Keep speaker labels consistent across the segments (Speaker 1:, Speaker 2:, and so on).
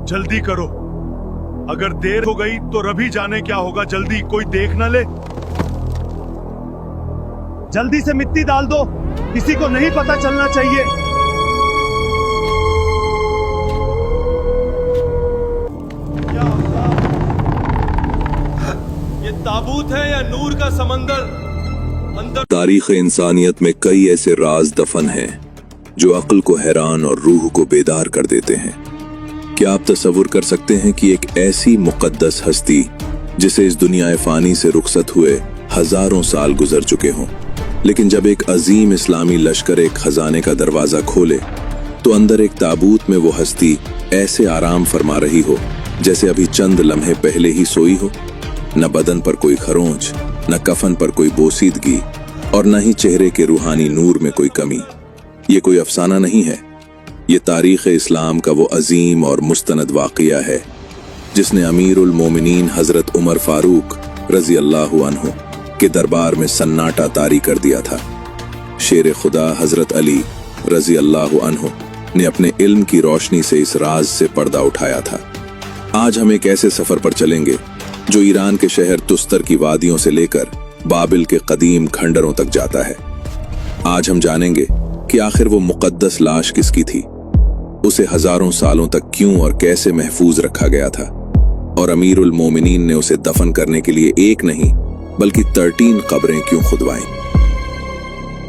Speaker 1: जल्दी करो, अगर देर हो गई तो रभी जाने क्या होगा। जल्दी, कोई देख ना ले। जल्दी से मिट्टी डाल दो, किसी को नहीं पता चलना चाहिए। क्या ये ताबूत है या नूर का समंदर? अंदर
Speaker 2: तारीख इंसानियत में कई ऐसे राज दफन हैं जो अक्ल को हैरान और रूह को बेदार कर देते हैं। क्या आप तसव्वुर कर सकते हैं कि एक ऐसी मुक़द्दस हस्ती जिसे इस दुनिया फ़ानी से रुखसत हुए हजारों साल गुजर चुके हों, लेकिन जब एक अजीम इस्लामी लश्कर एक खजाने का दरवाज़ा खोले तो अंदर एक ताबूत में वो हस्ती ऐसे आराम फरमा रही हो जैसे अभी चंद लम्हे पहले ही सोई हो। न बदन पर कोई खरोंच, न कफन पर कोई बोसीदगी और न ही चेहरे के रूहानी नूर में कोई कमी। ये कोई अफसाना नहीं है, ये तारीख़ इस्लाम का वो अजीम और मुस्तनद वाक़िया है जिसने अमीरुल मोमिनीन हज़रत उमर फ़ारूक रज़ी अल्लाहु अन्हु के दरबार में सन्नाटा तारी कर दिया था। शेर खुदा हज़रत अली रज़ी अल्लाहु अन्हु ने अपने इल्म की रोशनी से इस राज से पर्दा उठाया था। आज हम एक ऐसे सफ़र पर चलेंगे जो ईरान के शहर तुस्तर की वादियों से लेकर बाबिल के कदीम खंडरों तक जाता है। आज हम जानेंगे कि आखिर वो मुक़द्दस लाश किसकी थी, उसे हजारों सालों तक क्यों और कैसे महफूज रखा गया था, और अमीरुल मोमिनीन ने उसे दफन करने के लिए एक नहीं बल्कि 13 कब्रें क्यों खुदवाईं।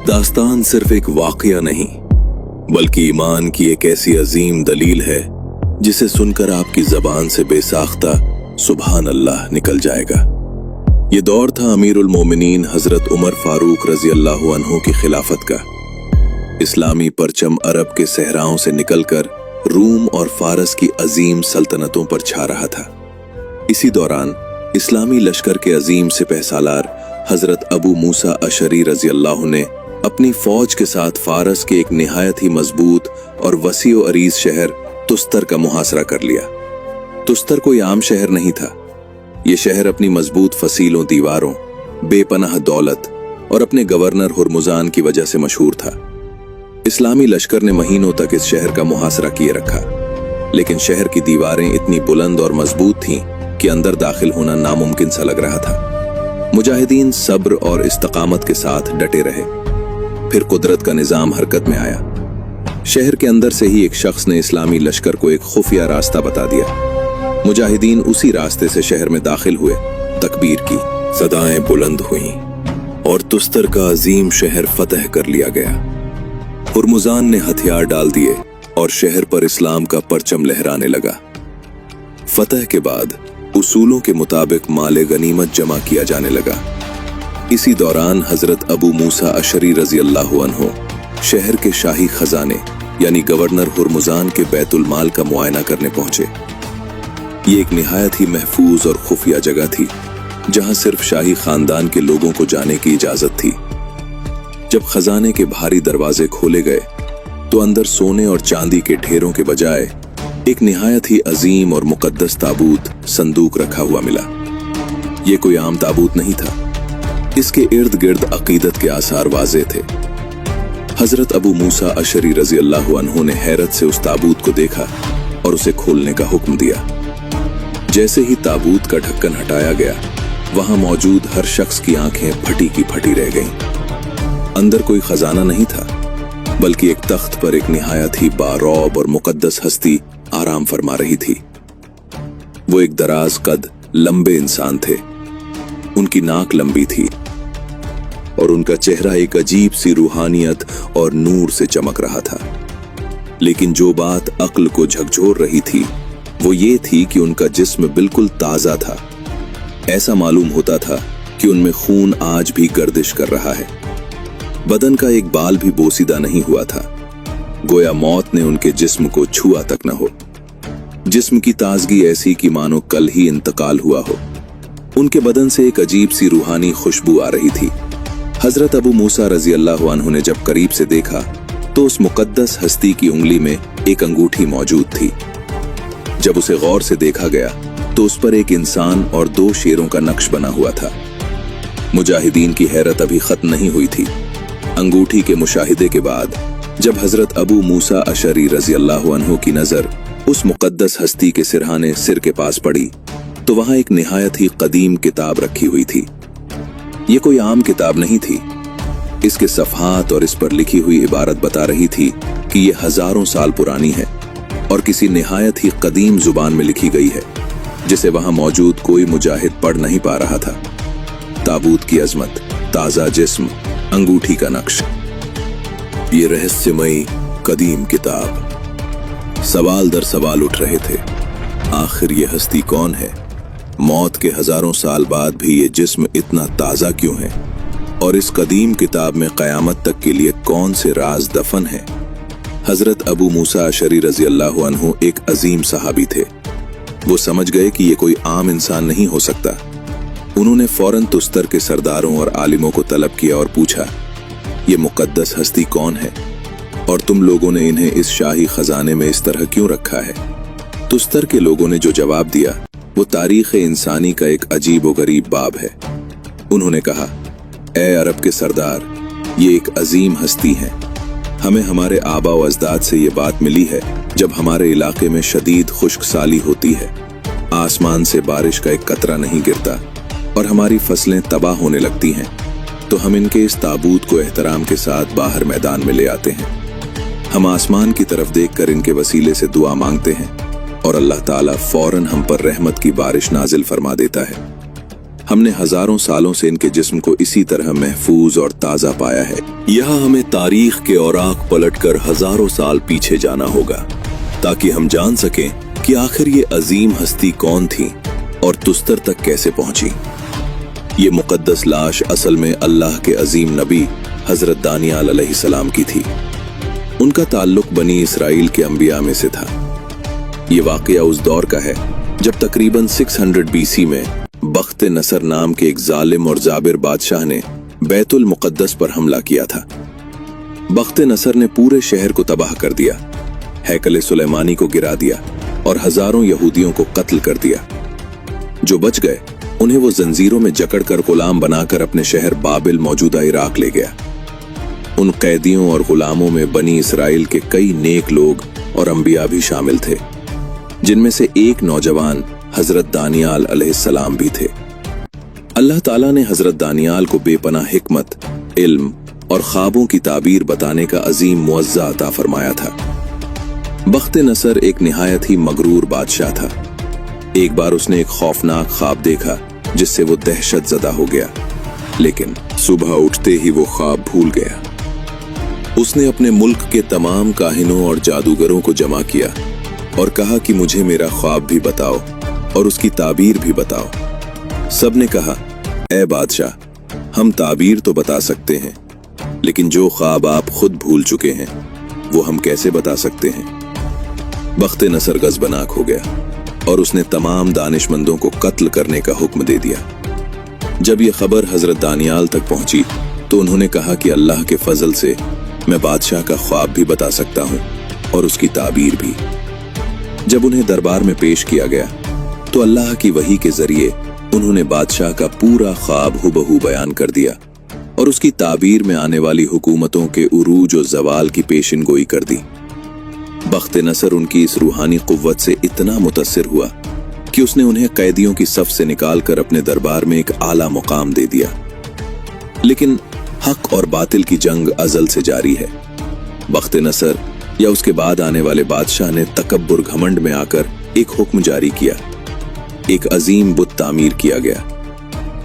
Speaker 2: दास्तान सिर्फ एक वाक़या नहीं बल्कि ईमान की एक ऐसी अजीम दलील है जिसे सुनकर आपकी ज़बान से बेसाख्ता सुभान अल्लाह निकल जाएगा। ये दौर था अमीरुल मोमिनीन हज़रत उमर फ़ारूक रज़ी अल्लाहु अन्हु की खिलाफत का। इस्लामी परचम अरब के सहराओं से निकलकर रूम और फारस की अजीम सल्तनतों पर छा रहा था। इसी दौरान इस्लामी लश्कर के अजीम सिपह सालार हज़रत अबू मूसा अशरी रज़ी अल्लाहु ने अपनी फौज के साथ फारस के एक निहायत ही मजबूत और वसीओ अरीज शहर तुस्तर का मुहासरा कर लिया। तुस्तर कोई आम शहर नहीं था। ये शहर अपनी मजबूत फसीलों, दीवारों, बेपनाह दौलत और अपने गवर्नर हुरमुजान की वजह से मशहूर था। इस्लामी लश्कर ने महीनों तक इस शहर का मुहासरा किए रखा, लेकिन शहर की दीवारें इतनी बुलंद और मजबूत थीं कि अंदर दाखिल होना नामुमकिन सा लग रहा था। मुजाहिदीन सब्र और इस्तकामत के साथ डटे रहे। फिर कुदरत का निजाम हरकत में आया। शहर के अंदर से ही एक शख्स ने इस्लामी लश्कर को एक खुफिया रास्ता बता दिया। मुजाहिदीन उसी रास्ते से शहर में दाखिल हुए। तकबीर की सदाएं बुलंद हुईं और तुस्तर का अजीम शहर फतह कर लिया गया। हुरमुजान ने हथियार डाल दिए और शहर पर इस्लाम का परचम लहराने लगा। फतह के बाद उसूलों के मुताबिक माले गनीमत जमा किया जाने लगा। इसी दौरान हजरत अबू मूसा अशरी रज़ी अल्लाहु अन्हु शहर के शाही खजाने यानी गवर्नर हुरमुजान के बैतुल माल का मुआयना करने पहुंचे। ये एक निहायत ही महफूज और खुफिया जगह थी जहां सिर्फ शाही खानदान के लोगों को जाने की इजाजत थी। जब खजाने के भारी दरवाजे खोले गए तो अंदर सोने और चांदी के ढेरों के बजाय एक निहायत ही अजीम और मुकद्दस ताबूत संदूक रखा हुआ मिला। ये कोई आम ताबूत नहीं था। इसके इर्द गिर्द अकीदत के आसार वाज़े थे। हजरत अबू मूसा अशरी रज़ी अल्लाहु अन्हु ने हैरत से उस ताबूत को देखा और उसे खोलने का हुक्म दिया। जैसे ही ताबूत का ढक्कन हटाया गया, वहां मौजूद हर शख्स की आंखें फटी की फटी रह गईं। अंदर कोई खजाना नहीं था, बल्कि एक तख्त पर एक निहायत ही बारौब और मुकद्दस हस्ती आराम फरमा रही थी। वो एक दराज कद लंबे इंसान थे। उनकी नाक लंबी थी और उनका चेहरा एक अजीब सी रूहानियत और नूर से चमक रहा था। लेकिन जो बात अक्ल को झकझोर रही थी वो ये थी कि उनका जिस्म बिल्कुल ताजा था। ऐसा मालूम होता था कि उनमें खून आज भी गर्दिश कर रहा है। बदन का एक बाल भी बोसीदा नहीं हुआ था, गोया मौत ने उनके जिस्म को छुआ तक न हो। जिस्म की ताजगी ऐसी कि मानो कल ही इंतकाल हुआ हो। उनके बदन से एक अजीब सी रूहानी खुशबू आ रही थी। हजरत अबू मूसा रज़ी अल्लाहु अन्हु ने जब करीब से देखा तो उस मुकद्दस हस्ती की उंगली में एक अंगूठी मौजूद थी। जब उसे गौर से देखा गया तो उस पर एक इंसान और 2 शेरों का नक्श बना हुआ था। मुजाहिदीन की हैरत अभी खत्म नहीं हुई थी। अंगूठी के मुशाहिदे के बाद जब हजरत अबू मूसा अशरी रज़ी अल्लाहु अन्हु की नजर उस मुकद्दस हस्ती के सिरहाने सिर के पास पड़ी तो वहां एक निहायत ही कदीम किताब रखी हुई थी। ये कोई आम किताब नहीं थी। इसके सफ़हात और इस पर लिखी हुई इबारत बता रही थी कि ये हजारों साल पुरानी है और किसी निहायत ही कदीम जुबान में लिखी गई है, जिसे वहां मौजूद कोई मुजाहिद पढ़ नहीं पा रहा था। ताबूत की अजमत, ताजा जिस्म, अंगूठी का नक्श, ये रहस्यमयी कदीम किताब। सवाल दर सवाल उठ रहे थे। आखिर ये हस्ती कौन है? मौत के हजारों साल बाद भी ये जिस्म इतना ताजा क्यों है? और इस कदीम किताब में कयामत तक के लिए कौन से राज दफन है? हजरत अबू मूसा अशरी रजी अल्लाह अन्हु एक अजीम सहाबी थे। वो समझ गए कि ये कोई आम इंसान नहीं हो सकता। उन्होंने फौरन तुस्तर के सरदारों और आलिमों को तलब किया और पूछा, ये मुकद्दस हस्ती कौन है और तुम लोगों ने इन्हें इस शाही खजाने में इस तरह क्यों रखा है? तुस्तर के लोगों ने जो जवाब दिया वो तारीख इंसानी का एक अजीब व गरीब बाब है। उन्होंने कहा, ए अरब के सरदार, ये एक अजीम हस्ती है। हमें हमारे आबा व अजदाद से ये बात मिली है जब हमारे इलाके में शदीद खुश्क साली होती है, आसमान से बारिश का एक कतरा नहीं गिरता और हमारी फसलें तबाह होने लगती हैं, तो हम इनके इस ताबूत को एहतराम के साथ बाहर मैदान में ले आते हैं। हम आसमान की तरफ देखकर इनके वसीले से दुआ मांगते हैं और अल्लाह ताला फौरन हम पर रहमत की बारिश नाजिल फरमा देता है। हमने हजारों सालों से इनके जिस्म को इसी तरह महफूज और ताजा पाया है। यहाँ हमें तारीख के औराक पलटकर हजारों साल पीछे जाना होगा ताकि हम जान सकें कि आखिर ये अजीम हस्ती कौन थी और तुस्तर तक कैसे पहुंची। ये मुकद्दस लाश असल में अल्लाह के अजीम नबी हजरत दानियाल अलैहिस्सलाम की थी। उनका ताल्लुक बनी इसराइल के अंबिया में से था। ये वाकया उस दौर का है जब तकरीबन 600 BC में बख्त नसर नाम के एक जालिम और जाबिर बादशाह ने बैतुल मुकद्दस पर हमला किया था। बख्त नसर ने पूरे शहर को तबाह कर दिया, हैकल सुलेमानी को गिरा दिया और हजारों यहूदियों को कत्ल कर दिया। जो बच गए उन्हें वो जंजीरों में जकड़कर गुलाम बनाकर अपने शहर बाबिल मौजूदा इराक ले गया। उन कैदियों और गुलामों में बनी इसराइल के कई नेक लोग और अंबिया भी शामिल थे, जिनमें से एक नौजवान हजरत दानियाल अलैहिस्सलाम भी थे। अल्लाह ताला ने हजरत दानियाल को बेपनाह हिकमत, इल्म और ख्वाबों की ताबीर बताने का अजीम मुअज्जा अता फरमाया था। बख्त नसर एक निहायत ही मगरूर बादशाह था। एक बार उसने एक खौफनाक ख्वाब देखा जिससे वो दहशत ज़दा हो गया, लेकिन सुबह उठते ही वो ख्वाब भूल गया। उसने अपने मुल्क के तमाम काहिनों और जादूगरों को जमा किया और कहा कि मुझे मेरा ख्वाब भी बताओ और उसकी ताबीर भी बताओ। सब ने कहा, ए बादशाह, हम ताबीर तो बता सकते हैं, लेकिन जो ख्वाब आप खुद भूल चुके हैं वो हम कैसे बता सकते हैं। बख्त नसर गज़बनाक हो गया और उसने तमाम दानिशमंदों को कत्ल करने का हुक्म दे दिया। जब ये खबर हजरत दानियाल तक पहुंची तो उन्होंने कहा कि अल्लाह के फजल से मैं बादशाह का ख्वाब भी बता सकता हूं और उसकी ताबीर भी। जब उन्हें दरबार में पेश किया गया तो अल्लाह की वही के जरिए उन्होंने बादशाह का पूरा ख्वाब हुबहू बयान कर दिया और उसकी ताबीर में आने वाली हुकूमतों के उरूज और जवाल की पेशिनगोई कर दी। बख्त नसर उनकी इस रूहानी कुव्वत से इतना मुतस्सिर हुआ कि उसने उन्हें कैदियों की सफ से निकालकर अपने दरबार में एक आला मुकाम दे दिया। लेकिन हक और बातिल की जंग अजल से जारी है। बख्त नसर या उसके बाद आने वाले बादशाह ने तकब्बुर घमंड में आकर एक हुक्म जारी किया। एक अजीम बुत तामीर किया गया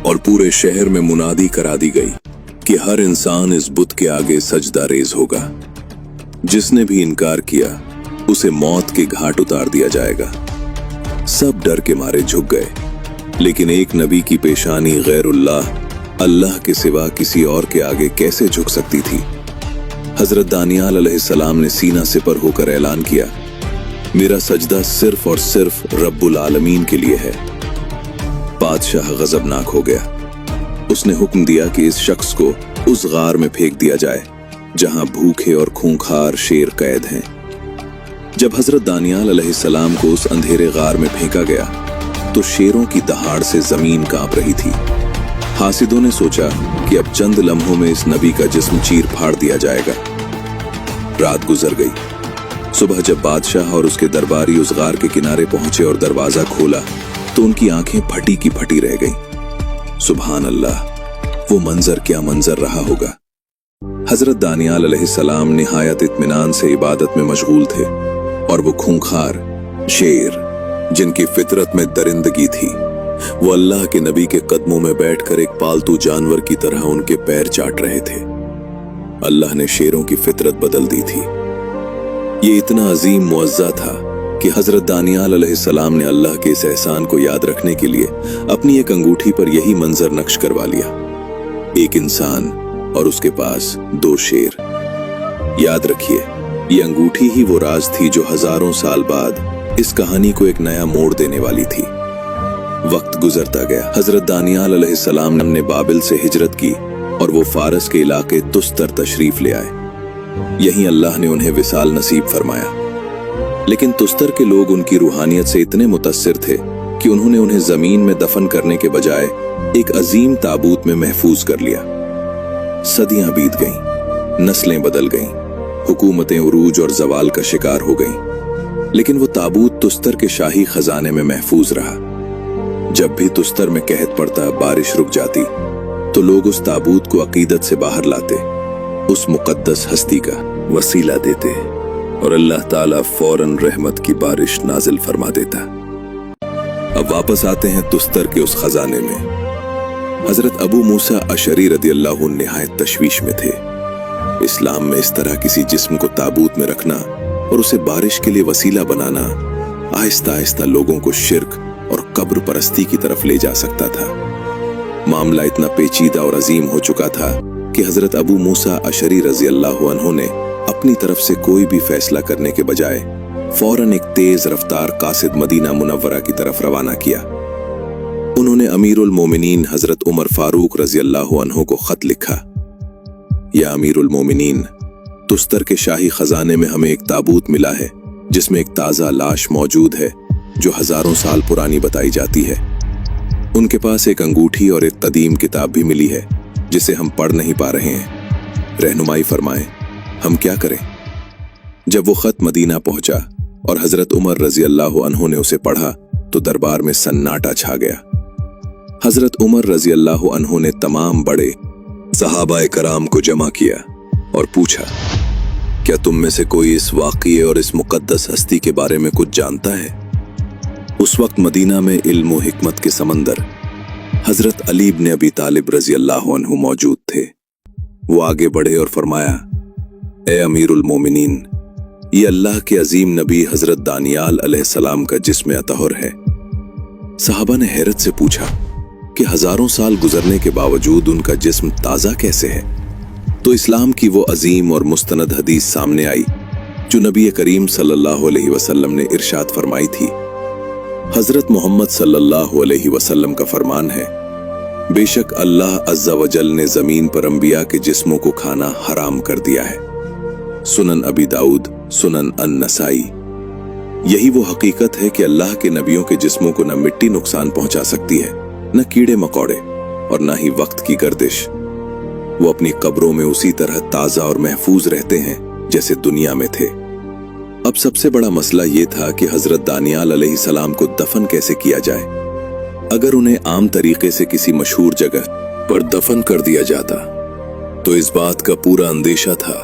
Speaker 2: और पूरे शहर में मुनादी करा दी गई कि हर इंसान इस बुत के आगे सजदा रेज होगा। जिसने भी इनकार किया उसे मौत के घाट उतार दिया जाएगा। सब डर के मारे झुक गए, लेकिन एक नबी की पेशानी गैरुल्लाह अल्लाह के सिवा किसी और के आगे कैसे झुक सकती थी। हजरत दानियाल अलैहिस्सलाम ने सीना सिपर होकर ऐलान किया, मेरा सजदा सिर्फ और सिर्फ रब्बुल आलमीन के लिए है। बादशाह गजबनाक हो गया। उसने हुक्म दिया कि इस शख्स को उस गार में फेंक दिया जाए जहां भूखे और खूंखार शेर कैद हैं। जब हजरत दानियाल अलैहिस्सलाम को उस अंधेरे गार में फेंका गया तो शेरों की दहाड़ से जमीन कांप रही थी। हासिदों ने सोचा कि अब चंद लम्हों में इस नबी का जिस्म चीर फाड़ दिया जाएगा। रात गुजर गई, सुबह जब बादशाह और उसके दरबारी उस गार के किनारे पहुंचे और दरवाजा खोला तो उनकी आंखें फटी की फटी रह गईं। सुभान अल्लाह, वो मंजर क्या मंजर रहा होगा। हजरत दानियाल अलैहिस्सलाम निहायत इत्मीनान से इबादत में मशगूल थे और वो खूंखार शेर जिनकी फितरत में दरिंदगी थी, वो अल्लाह के नबी के कदमों में बैठकर एक पालतू जानवर की तरह उनके पैर चाट रहे थे। अल्लाह ने शेरों की फितरत बदल दी थी। ये इतना अजीम मुअज्जा था कि हजरत दानियाल अलैहिस्सलाम ने अल्लाह के इस एहसान को याद रखने के लिए अपनी एक अंगूठी पर यही मंजर नक्श करवा लिया, एक इंसान और उसके पास 2 शेर। याद रखिए, ये अंगूठी ही वो राज थी जो हजारों साल बाद इस कहानी को एक नया मोड़ देने वाली थी। वक्त गुजरता गया। हजरत दानियाल अलैहिस्सलाम ने बाबिल से हिजरत की और वो फारस के इलाके तुस्तर तशरीफ ले आए। यहीं अल्लाह ने उन्हें विसाल नसीब फरमाया। लेकिन तुस्तर के लोग उनकी रूहानियत से इतने मुतस्सिर थे कि उन्होंने उन्हें जमीन में दफन करने के बजाय एक अजीम ताबूत में महफूज कर लिया। सदियां बीत गईं, नस्लें बदल गईं, हुकूमतें उरूज और जवाल का शिकार हो गईं, लेकिन वो ताबूत तुस्तर के शाही खजाने में महफूज रहा। जब भी तुस्तर में कहत पड़ता, बारिश रुक जाती, तो लोग उस ताबूत को अकीदत से बाहर लाते, उस मुकद्दस हस्ती का वसीला देते और अल्लाह ताला फौरन रहमत की बारिश नाजिल फरमा देता। अब वापस आते हैं तुस्तर के उस खजाने में। हजरत अबू मूसा अशरी रदियल्लाहु अन्हु निहायत तशवीश में थे। इस्लाम में इस तरह किसी जिस्म को ताबूत में रखना और उसे बारिश के लिए वसीला बनाना आहिस्ता आहिस्ता लोगों को शिर्क और कब्र परस्ती की तरफ ले जा सकता था। मामला इतना पेचीदा और अजीम हो चुका था कि हजरत अबू मूसा अशरी रज़ियल्लाहु अन्हु ने अपनी तरफ से कोई भी फैसला करने के बजाय फौरन एक तेज रफ्तार कासिद मदीना मुनव्वरा की तरफ रवाना किया। उन्होंने अमीरुल मोमिनीन हजरत उमर फारूक रज़ियल्लाहु अन्हु को खत लिखा, या अमीरुल मोमिनीन, तुस्तर के शाही खजाने में हमें एक ताबूत मिला है जिसमें एक ताजा लाश मौजूद है जो हजारों साल पुरानी बताई जाती है। उनके पास एक अंगूठी और एक कदीम किताब भी मिली है जिसे हम पढ़ नहीं पा रहे हैं। रहनुमाई फरमाएं, हम क्या करें? जब वो खत मदीना पहुंचा और हजरत उमर रज़ियल्लाहु अन्हु ने उसे पढ़ा तो दरबार में सन्नाटा छा गया। हजरत उमर रज़ियल्लाहु अन्हु ने तमाम बड़े सहाबाए कराम को जमा किया और पूछा, क्या तुम में से कोई इस वाक़िए और इस मुकद्दस हस्ती के बारे में कुछ जानता है? उस वक्त मदीना में इल्म व हिकमत के समंदर हजरत अली इब्न अबी तालिब रज़ियल्लाहु अन्हु मौजूद थे। वो आगे बढ़े और फरमाया, ए अमीरुल मोमिनीन, ये अल्लाह के अजीम नबी हजरत दानियाल अलैहिस्सलाम का जिस्म अतहर है। सहाबा ने हैरत से पूछा कि हजारों साल गुजरने के बावजूद उनका जिस्म ताजा कैसे है? तो इस्लाम की वो अजीम और मुस्तनद हदीस सामने आई जो नबी करीम सल्लल्लाहु अलैहि वसल्लम ने इरशाद फरमाई थी। हजरत मोहम्मद सल्लल्लाहु अलैहि वसल्लम का फरमान है, बेशक अल्लाह अज़्ज़ा वजल ने जमीन पर अंबिया के जिस्मों को खाना हराम कर दिया है। सुनन अबी दाऊद, सुनन अन-नसाई। यही वो हकीकत है कि अल्लाह के नबियों के जिस्मों को न मिट्टी नुकसान पहुंचा सकती है, न कीड़े मकोड़े और न ही वक्त की गर्दिश। वो अपनी कब्रों में उसी तरह ताजा और महफूज रहते हैं जैसे दुनिया में थे। अब सबसे बड़ा मसला ये था कि हजरत दानियाल अलैहिस्सलाम को दफन कैसे किया जाए। अगर उन्हें आम तरीके से किसी मशहूर जगह पर दफन कर दिया जाता तो इस बात का पूरा अंदेशा था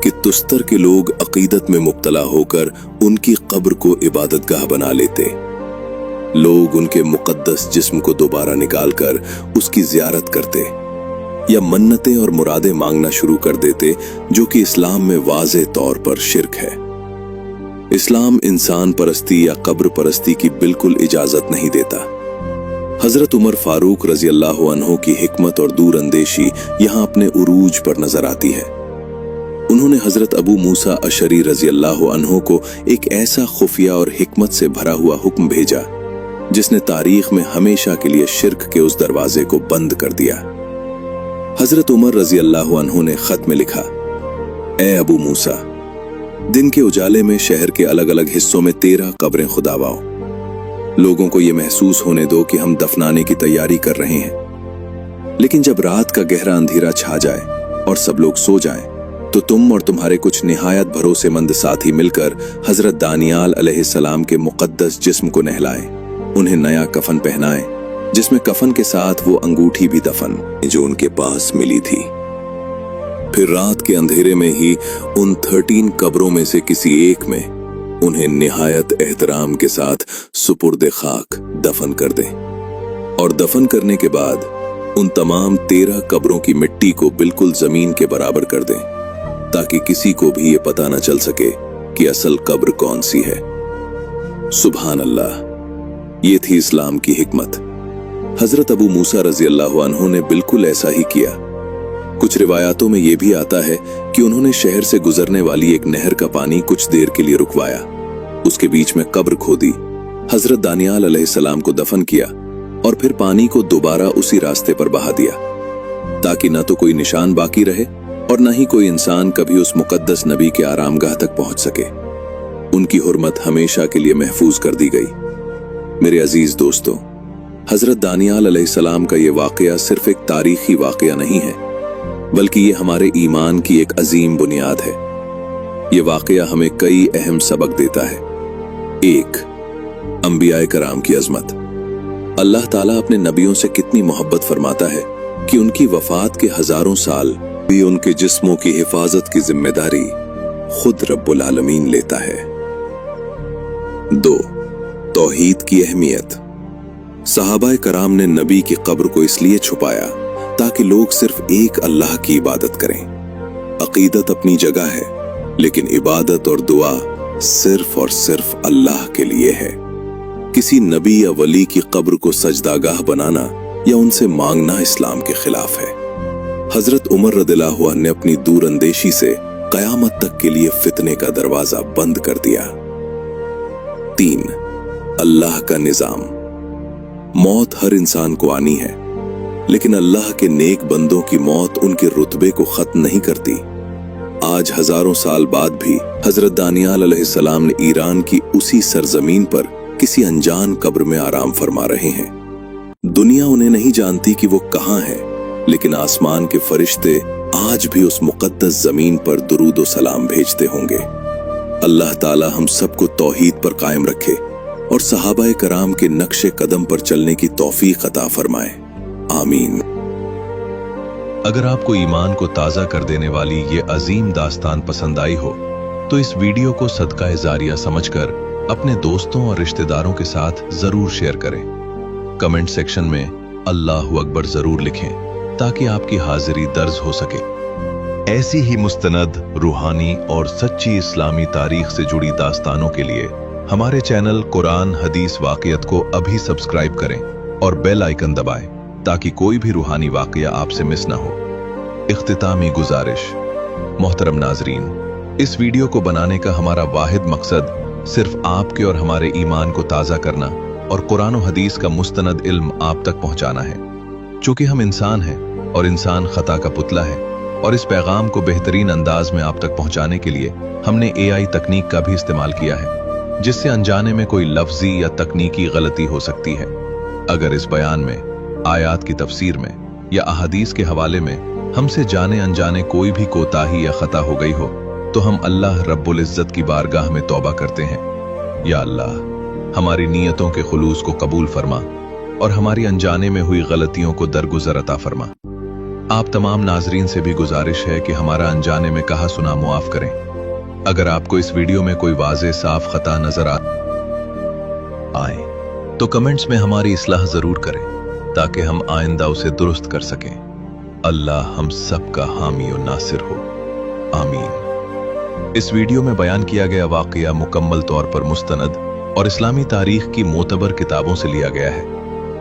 Speaker 2: कि तुस्तर के लोग अकीदत में मुब्तला होकर उनकी कब्र को इबादतगाह बना लेते। लोग उनके मुकद्दस जिस्म को दोबारा निकालकर उसकी ज़ियारत करते या मन्नतें और मुरादें मांगना शुरू कर देते, जो कि इस्लाम में वाज़े तौर पर शिर्क है। इस्लाम इंसान परस्ती या कब्र परस्ती की बिल्कुल इजाजत नहीं देता। हजरत उमर फारूक रज़ियल्लाहु अन्हु की हिकमत और दूर अंदेशी यहाँ अपने उरूज पर नजर आती है। उन्होंने हजरत अबू मूसा अशरी रज़ियल्लाहु अन्हु को एक ऐसा खुफिया और हिकमत से भरा हुआ हुक्म भेजा जिसने तारीख में हमेशा के लिए शिर्क के उस दरवाजे को बंद कर दिया। हजरत उमर रज़ियल्लाहु अन्हु ने खत में लिखा, ए अबू मूसा, दिन के उजाले में शहर के अलग अलग हिस्सों में 13 कब्रें खुदावाओ। लोगों को यह महसूस होने दो कि हम दफनाने की तैयारी कर रहे हैं। लेकिन जब रात का गहरा अंधेरा छा जाए और सब लोग सो जाएं, तो तुम और तुम्हारे कुछ निहायत भरोसेमंद साथी मिलकर हजरत दानियाल अलैहिस्सलाम के मुकद्दस जिस्म को नहलाए, उन्हें नया कफन पहनाए, जिसमें कफन के साथ वो अंगूठी भी दफन जो उनके पास मिली थी। फिर रात के अंधेरे में ही उन 13 कब्रों में से किसी एक में उन्हें निहायत एहतराम के साथ सुपुर्द खाक दफन कर दें, और दफन करने के बाद उन तमाम 13 कब्रों की मिट्टी को बिल्कुल जमीन के बराबर कर दें, ताकि किसी को भी ये पता न चल सके कि असल कब्र कौन सी है। सुभान अल्लाह, ये थी इस्लाम की हिकमत। हजरत अबू मूसा रजी अल्लाह अन्हु ने बिल्कुल ऐसा ही किया। कुछ रिवायातों में यह भी आता है कि उन्होंने शहर से गुजरने वाली एक नहर का पानी कुछ देर के लिए रुकवाया, उसके बीच में कब्र खोदी, हजरत दानियाल अलैहिस्सलाम को दफन किया और फिर पानी को दोबारा उसी रास्ते पर बहा दिया, ताकि न तो कोई निशान बाकी रहे और न ही कोई इंसान कभी उस मुकद्दस नबी के आरामगाह तक पहुंच सके। उनकी हुर्मत हमेशा के लिए महफूज कर दी गई। मेरे अजीज दोस्तों, हजरत दानियाल अलैहिस्सलाम का ये वाकया सिर्फ एक तारीखी वाकया नहीं है, बल्कि ये हमारे ईमान की एक अजीम बुनियाद है। ये वाकया हमें कई अहम सबक देता है। 1. अंबियाए कराम की अजमत। अल्लाह ताला अपने नबियों से कितनी मोहब्बत फरमाता है कि उनकी वफात के हजारों साल भी उनके जिस्मों की हिफाजत की जिम्मेदारी खुद रब्बुल आलमीन लेता है। 2. तौहीद की अहमियत। सहाबाए कराम ने नबी की कब्र को इसलिए छुपाया ताकि लोग सिर्फ एक अल्लाह की इबादत करें। अकीदत अपनी जगह है, लेकिन इबादत और दुआ सिर्फ और सिर्फ अल्लाह के लिए है। किसी नबी या वली की कब्र को सजदागाह बनाना या उनसे मांगना इस्लाम के खिलाफ है। हजरत उमर रदियल्लाहु अन्हु ने अपनी दूर अंदेशी से कयामत तक के लिए फितने का दरवाजा बंद कर दिया। 3. अल्लाह का निजाम। मौत हर इंसान को आनी है, लेकिन अल्लाह के नेक बंदों की मौत उनके रुतबे को खत्म नहीं करती। आज हजारों साल बाद भी हजरत दानियाल अलैहिस्सलाम ने ईरान की उसी सरजमीन पर किसी अनजान कब्र में आराम फरमा रहे हैं। दुनिया उन्हें नहीं जानती कि वो कहां है, लेकिन आसमान के फरिश्ते आज भी उस मुकद्दस जमीन पर दुरूद और सलाम भेजते होंगे। अल्लाह ताला हम सबको तौहीद पर कायम रखे और सहाबाए कराम के नक्शे कदम पर चलने की तौफीक अता फरमाए। आमीन।
Speaker 3: अगर आपको ईमान को ताज़ा कर देने वाली ये अजीम दास्तान पसंद आई हो, तो इस वीडियो को सदका जारिया समझकर अपने दोस्तों और रिश्तेदारों के साथ जरूर शेयर करें। कमेंट सेक्शन में अल्लाहु अकबर जरूर लिखें, ताकि आपकी हाजिरी दर्ज हो सके। ऐसी ही मुस्तनद, रूहानी और सच्ची इस्लामी तारीख से जुड़ी दास्तानों के लिए हमारे चैनल कुरान हदीस वाक़ियत को अभी सब्सक्राइब करें और बेल आइकन दबाएं, ताकि कोई भी रूहानी वाकया आपसे मिस ना हो। इख्तितामी गुजारिश। मोहतरम नाजरीन, इस वीडियो को बनाने का हमारा वाहिद मकसद सिर्फ आपके और हमारे ईमान को ताज़ा करना और कुरान और हदीस का मुस्तनद इल्म आप तक पहुंचाना है। चूंकि हम इंसान हैं और इंसान खता का पुतला है, और इस पैगाम को बेहतरीन अंदाज में आप तक पहुंचाने के लिए हमने AI तकनीक का भी इस्तेमाल किया है, जिससे अनजाने में कोई लफ्जी या तकनीकी गलती हो सकती है। अगर इस बयान में, आयात की तफसीर में या अहादीस के हवाले में हमसे जाने अनजाने कोई भी कोताही या खता हो गई हो, तो हम अल्लाह रब्बुल इज्जत की बारगाह में तौबा करते हैं। या अल्लाह, हमारी नीयतों के खुलूस को कबूल फरमा और हमारी अनजाने में हुई गलतियों को दरगुजर अता फरमा। आप तमाम नाजरीन से भी गुजारिश है कि हमारा अनजाने में कहा सुना मुआफ करें। अगर आपको इस वीडियो में कोई वाज़े साफ खता नजर आए, तो कमेंट्स में हमारी इस्लाह जरूर करें, ताकि हम आइंदा उसे दुरुस्त कर सकें। अल्लाह हम सब का हामी और नासिर हो। आमीन। इस वीडियो में बयान किया गया वाकया मुकम्मल तौर पर मुस्तनद और इस्लामी तारीख की मोतबर किताबों से लिया गया है।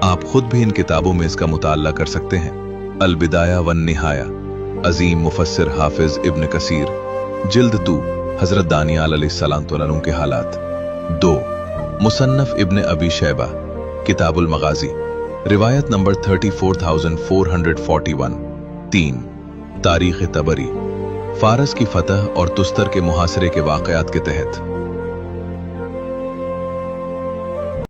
Speaker 3: आप खुद भी इन किताबों में इसका मुताल्ला कर सकते हैं। अल बिदाया वन निहाया, अजीम मुफस्सिर हाफिज इब्न कसीर, जिल्द 2, हजरत दानियाल अलैहिस्सलाम के हालात। 2, मुसन्नफ इब्न अबी शैबा, किताबुल मगाजी, रिवायत नंबर 34,441। 3, तारीख तबरी, फारस की फतह और तुस्तर के मुहासरे के वाकयात के तहत।